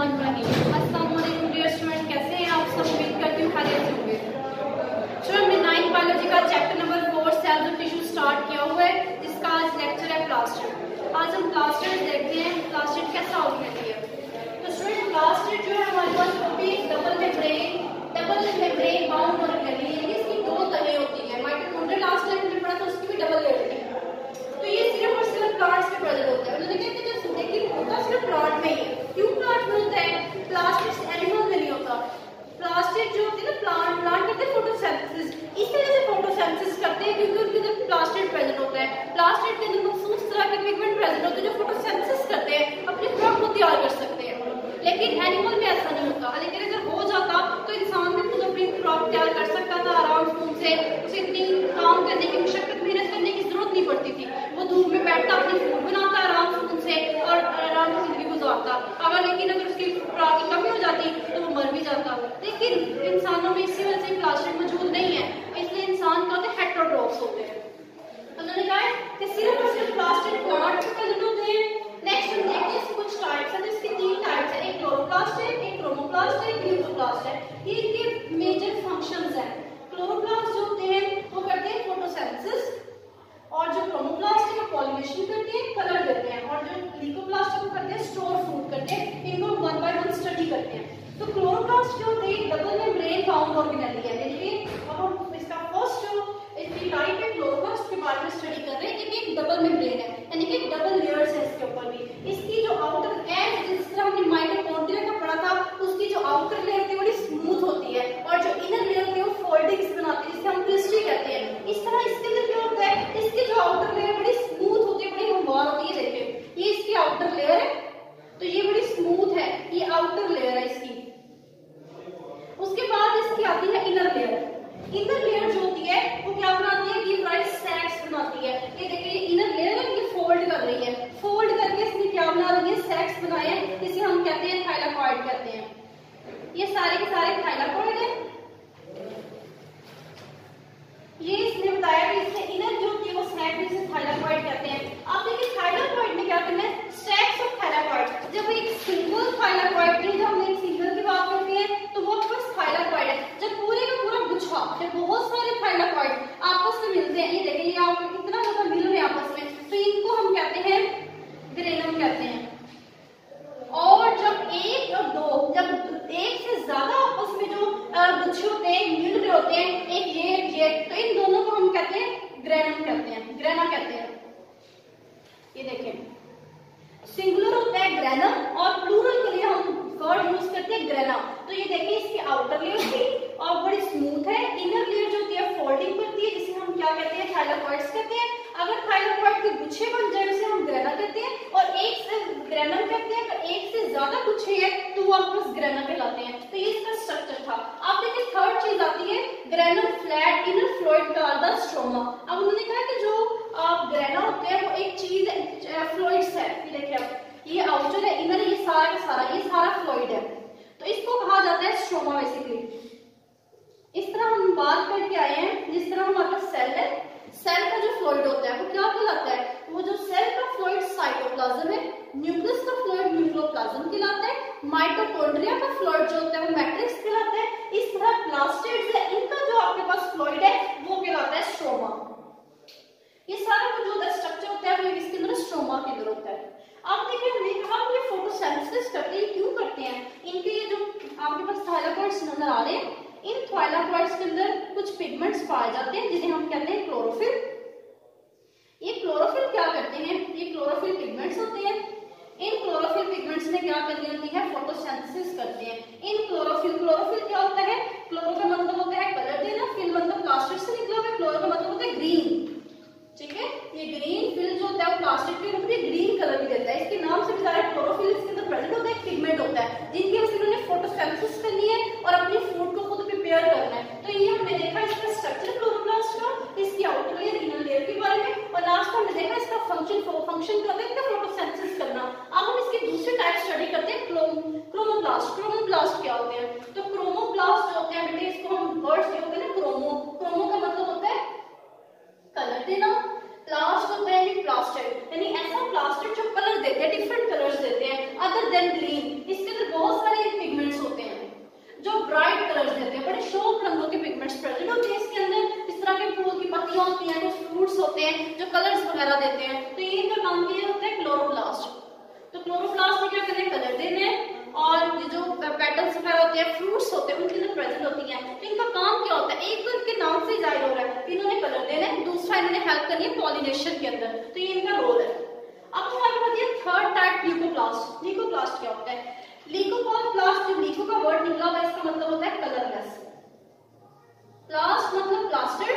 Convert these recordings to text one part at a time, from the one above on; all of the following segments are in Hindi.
अस्सलाम वालेकुम डियर स्टूडेंट, कैसे हैं आप सब? उम्मीद करती हूँ खैरियत से होंगे। चलो हमने 9th बायोलॉजी का chapter number 4 cells of tissue start किया हुआ है, जिसका आज लेक्चर है प्लास्टिड। आज हम प्लास्टिड देखते हैं प्लास्टिड कैसा होती है। तो स्टूडेंट प्लास्टिड जो है हमारे पास वो भी डबल मेम्ब्रेन बाउंड ऑर्गेनेल है। इसकी दो तहें होती है। माइटोकॉन्ड्रिया लास्ट टाइम हमने पढ़ा था, उसकी भी डबल लेयर थी। तो ये सिर्फ और सिर्फ प्लांट्स में प्रेजेंट होता है। उन्होंने कहा कि जो लेकिन होता सिर्फ प्लांट में ही है। क्यों प्लांट में होता है? प्लास्टिड एनिमल में नहीं होता। प्लास्टिड जो होती है ना, प्लांट करते हैं फोटोसिंथेसिस। इस तरह से फोटोसिंथेसिस करते हैं क्योंकि उनके अंदर प्लास्टिड प्रेजेंट होता है। प्लास्टिड के अंदर मखसूस तरह के पिगमेंट प्रेजेंट होते हैं जो फोटोसिंथेसिस करते हैं, अपने खुराक को तैयार कर सकते हैं। लेकिन एनिमल में ऐसा नहीं होता। लेकिन अगर हो जाता तो इंसान भी खुद अपनी खुराक तैयार कर सकता था आराम से। उसे इतनी काम करने की मशक्कत मेहनत करने की जरूरत नहीं पड़ती थी। वो धूप में बैठता अपनी फूड बनाता आराम से और आराम से जिंदगी गुजारता। लेकिन अगर उसकी खुराक की कमी हो जाती तो वो मर भी जाता। लेकिन इंसानों में इसी वजह से प्लास्टिड मौजूद नहीं है, इसलिए इंसान का हेटेरोट्रोफ्स होते हैं। उन्होंने कहा कि सिर्फ और सिर्फ प्लास्टिड प्लांट में प्रेजेंट होते हैं। नेक्स्ट हम देखते हैं कुछ टाइप्स हैं। इसके 3 टाइप्स हैं, एक क्लोरोप्लास्ट है, एक क्रोमोप्लास्ट है, एक न्यूक्लियोप्लास्ट है। ये इनके मेजर फंक्शंस हैं। क्लोरोप्लास्ट जो होते हैं वो करते हैं फोटोसिंथेसिस, और जो क्रोमोप्लास्ट है वो पॉलिनेशन करते हैं, कलर देते हैं, और जो न्यूक्लियोप्लास्ट है वो करते हैं स्टोर फूड करते हैं। इनको 1 बाय 1 स्टडी करते हैं। तो क्लोरोप्लास्ट जो होते हैं डबल मेम्ब्रेन बाउंड ऑर्गेनेल है। देखिए अब हम इसका फर्स्ट जो इसकी टाइप है क्लोरोप्लास्ट के बारे में स्टडी कर रहे हैं कि एक डबल मेम्ब्रेन है, यानी कि डबल लेयर्स है इसके ऊपर भी। इसकी जो आउटर एज, जिस तरह हमने माइटोकॉन्ड्रिया का पढ़ा था, उसकी जो आउटर लेयर होती है बड़ी स्मूथ होती है, और जो इनर लेयर होती है वो फोल्डिंग्स बनाती है, जिसे हम क्रिस्टल कहते हैं। इस तरह इसके अंदर क्या होता है, इसकी जो आउटर लेयर बड़ी स्मूथ होती है, बड़ी हमवार होती है। देखिए ये इसकी आउटर लेयर है, तो ये बड़ी स्मूथ है, ये आउटर लेयर है इसकी। उसके बाद इसकी आती है इनर लेयर। इनर लेयर जो होती है वो क्या बनाती है, ये राइट सैक्स बनाती है। ये देखिए इनर लेयर है, ये फोल्ड कर रही है, फोल्ड करके इसने क्या बना रही है, सैक्स बनाए हैं, जिसे हम कहते हैं थाइलाकॉइड कहते हैं। ये सारे के सारे थाइलाकॉइड है। ये इसने बताया कि इसने इनर जो होती है वो सैक, जिसे थाइलाकॉइड कहते हैं। आप देखिए थाइलाकॉइड ने क्या करना है, स्टैक्स ऑफ थाइलाकॉइड। जब एक सिंगल थाइलाकॉइड की, जब हम एक सिंगल की बात करते हैं तो वो बस थाइलाकॉइड है। जब पूरे का पूरा गुच्छा, जब बहुत सारे थाइलाकॉइड आपस में मिलते हैं, ये देखिए ये आपको कितना ज्यादा मिल रहे हैं आपस में, तो इनको हम कहते हैं ग्रेनम कहते हैं। और जब एक और दो, जब एक से ज्यादा आपस में जो गुच्छे होते हैं मिल रहे होते हैं, एक ये, तो इन दोनों को हम कहते हैं ग्रेनम कहते हैं, ग्रेना कहते हैं। ये देखें सिंगुलर होता है ग्रेनम और प्लूरल के लिए हम वर्ड यूज करते हैं ग्रेना। तो ये देखिए इसकी आउटर लेयर थी और बड़ी स्मूथ है। इनर लेयर जो होती है फोल्डिंग करती है, जिसे हम क्या कहते हैं, थाइलाकॉइड्स कहते हैं। अगर थाइलाकॉइड के गुच्छे बन जाए उसे हम ग्रेना कहते हैं, और एक से ग्रेनम कहते हैं। अगर एक से ज्यादा गुच्छे है तो वो आपस ग्रेना कहलाते हैं। तो ये इसका स्ट्रक्चर था। अब देखिए थर्ड चीज आती है granum flat inner fluid called the stroma. अब उन्होंने कहा कि जो ग्रेना होते हैं वो एक चीज फ्लूइड्स है। ये देखिए आप, ये आउटर है, इनर, ये सारा फ्लूइड है। तो इसको कहा जाता है स्ट्रोमा बेसिकली। इस तरह हम बात करके आए हैं, जिस तरह हमारा सेल है, सेल का जो फ्लूइड होता है वो क्या कहलाता है, वो जो सेल का फ्लूइड साइटोप्लाज्म है, न्यूक्लियस का फ्लूइड न्यूक्लियोप्लाज्म कहलाता है, माइटोकॉन्ड्रिया का फ्लूइड जो होता है वो मैट्रिक्स कहलाता है। इस तरह प्लास्टिड्स है, इनका जो आपके पास फ्लूइड है वो कहलाता है स्ट्रोमा। ये सारा जो स्ट्रक्चर होता है वो इसके अंदर स्ट्रोमा के अंदर होता है। अब देखिए हमने कहा ये फोटोसिंथेसिस करते हैं, क्यों करते हैं, इनके ये जो आपके पास थाइलाकॉइड्स नजर आ रहे हैं, इन थाइलाकॉइड्स के अंदर कुछ पिगमेंट्स पाए जाते हैं जिन्हें हम कहते हैं क्लोरोफिल। ये क्लोरोफिल क्या करते हैं, ये क्लोरोफिल पिगमेंट्स होते हैं। इन क्लोरोफिल पिगमेंट्स ने क्या करनी होती है, फोटोसिंथेसिस करते हैं। इन क्लोरोफिल क्या होता है, क्लोरो का मतलब होता है कलर देना, फिल मतलब प्लास्टिक से निकला हुआ, क्लोरो का मतलब होता है ग्रीन। ठीक है, ये ग्रीन फिल जो होता है प्लास्टिक के ऊपर ग्रीन कलर भी देता है। इसके नाम से भी सारा क्लोरोफिल इसके अंदर प्रेजेंट होता है, पिगमेंट होता है, जिनकी वजह से इन्होंने फोटोसिंथेसिस करनी है और अपनी फूड को खुद प्रिपेयर करना है। तो ये हमने देखा इसका स्ट्रक्चर क्लोरोप्लास्ट का, इसकी आउटर लेयर, इनर लेयर के बारे में, और लास्ट में हमने देखा इसका फंक्शन क्या होता है, फोटोसिंथेसिस करना। अब हम इसकी दूसरी टाइप स्टडी करते हैं, क्रोमोप्लास्ट। क्रोमोप्लास्ट क्या होते हैं, तो क्रोमोप्लास्ट जो होते हैं बेटे, इसको हम वर्ड्स जो होते हैं ना, क्रोमो का मतलब होता है कलर देना, प्लास्ट होता है प्लास्टिड, यानी ऐसा प्लास्टिड जो कलर देते हैं, डिफरेंट कलर्स देते हैं अदर देन ग्रीन। इसके अंदर बहुत होते हैं जो कलर्स वगैरह देते हैं, तो ये इनका काम भी होता है क्लोरोप्लास्ट। तो क्लोरोप्लास्ट में क्या करते हैं, कलर देने हैं, और ये जो पेटल्स वगैरह होते हैं, फ्रूट्स होते हैं, उनके अंदर प्रेजेंट होती हैं। तो इनका काम क्या होता है, एक तो इनके नाम से जाहिर हो रहा है कि इन्होंने कलर देना है, दूसरा इन्होंने हेल्प करनी है पॉलिनेशन के अंदर, तो ये इनका रोल है। अब हमारे पास ये थर्ड टाइप ल्यूकोप्लास्ट। ल्यूकोप्लास्ट क्या होता है, ल्यूकोप्लास्ट, जो ल्यूको का वर्ड निकला हुआ है इसका मतलब होता है कलरलेस। प्लास्ट मतलब प्लास्टर,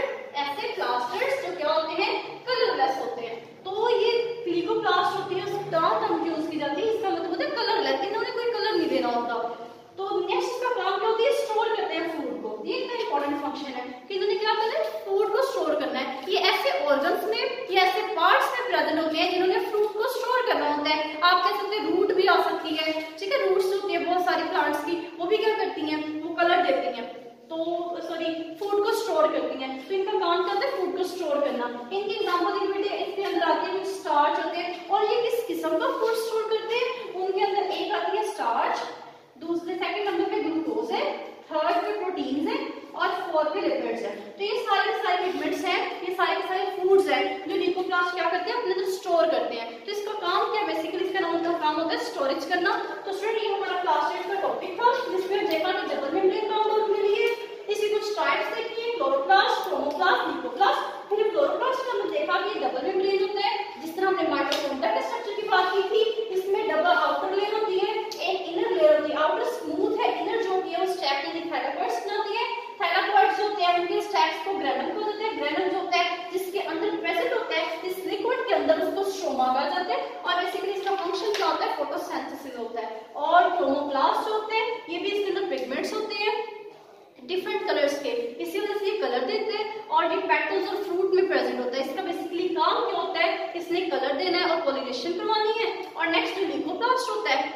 ऐसे प्लास्टर्स जो क्या होते हैं, कलरलेस होते हैं। तो ये ल्यूकोप्लास्ट होती है, उस टर्म हम यूज की जाती है, इसका मतलब होता है कलरलेस, इन्होंने कोई कलर नहीं देना होता। तो नेक्स्ट का काम क्या होती है, स्टोर करते हैं फूड को। ये इनका इंपॉर्टेंट फंक्शन है कि इन्होंने क्या करना है, फूड को स्टोर करना है। ये ऐसे ऑर्गन्स में या ऐसे पार्ट्स में प्रेजेंट होते हैं जिन्होंने फ्रूट को स्टोर करना होता है। आप कह सकते हैं रूट भी आ सकती है, ठीक है, रूट्स होती है बहुत सारी प्लांट्स की, वो भी क्या करती हैं, वो कलर देती हैं, तो सॉरी फूड को स्टोर करती हैं। तो इनका काम क्या होता है, फूड को स्टोर करना। इनकी एग्जांपल इसके अंदर आती है स्टार्च होते हैं, और ये किस किस्म का फूड स्टोर करते हैं, उनके अंदर एक आती है स्टार्च, दूसरे सेकंड नंबर पे ग्लूकोज है, थर्ड पे प्रोटीन्स है, और फोर्थ पे लिपिड्स है। तो ये सारे के सारे पिगमेंट्स हैं, ये सारे के सारे फूड्स हैं जो ल्यूकोप्लास्ट क्या करते हैं, अपने अंदर स्टोर करते हैं। तो इसका काम क्या है, बेसिकली इसका नाम का काम होता है स्टोरेज करना। तो स्टूडेंट ये हमारा क्लास 8 का टॉपिक था, जिसमें देखा कि डबल मेम्ब्रेन कंपाउंड के लिए इसकी कुछ टाइप्स देखी, क्लोरोप्लास्ट, क्रोमोप्लास्ट, ल्यूकोप्लास्ट। फिर क्लोरोप्लास्ट का हमने देखा कि डबल मेम्ब्रेन होता है, जिस तरह हमने माइटोकॉन्ड्रिया के स्ट्रक्चर की बात की थी, इसमें डबल आउटर लेयर होती है, एक इनर लेयर होती है। आउटर स्मूथ है, इनर जो होती है वो स्टैक यानी थाइलाकोइड्स बनाती है। थाइलाकोइड्स जो होते हैं उनके स्टैक्स को ग्रेनम को देते हैं। ग्रेनम जो होता है जिसके अंदर प्रेजेंट होता है इस लिक्विड के अंदर, उसको स्ट्रोमा कहा जाता है। और बेसिकली इसका फंक्शन क्या होता है, फोटोसिंथेसिस होता है। और क्रोमोप्लास्ट जो होते हैं ये भी इसके अंदर पिगमेंट्स होते हैं डिफरेंट कलर्स के, इसी वजह से ये कलर देते हैं। और ये पेटल्स और फ्रूट में प्रेजेंट होता है। इसका बेसिकली काम क्या होता है, इसने कलर देना है और पॉलिनेशन करवानी है। और नेक्स्ट जो ल्यूकोप्लास्ट होता है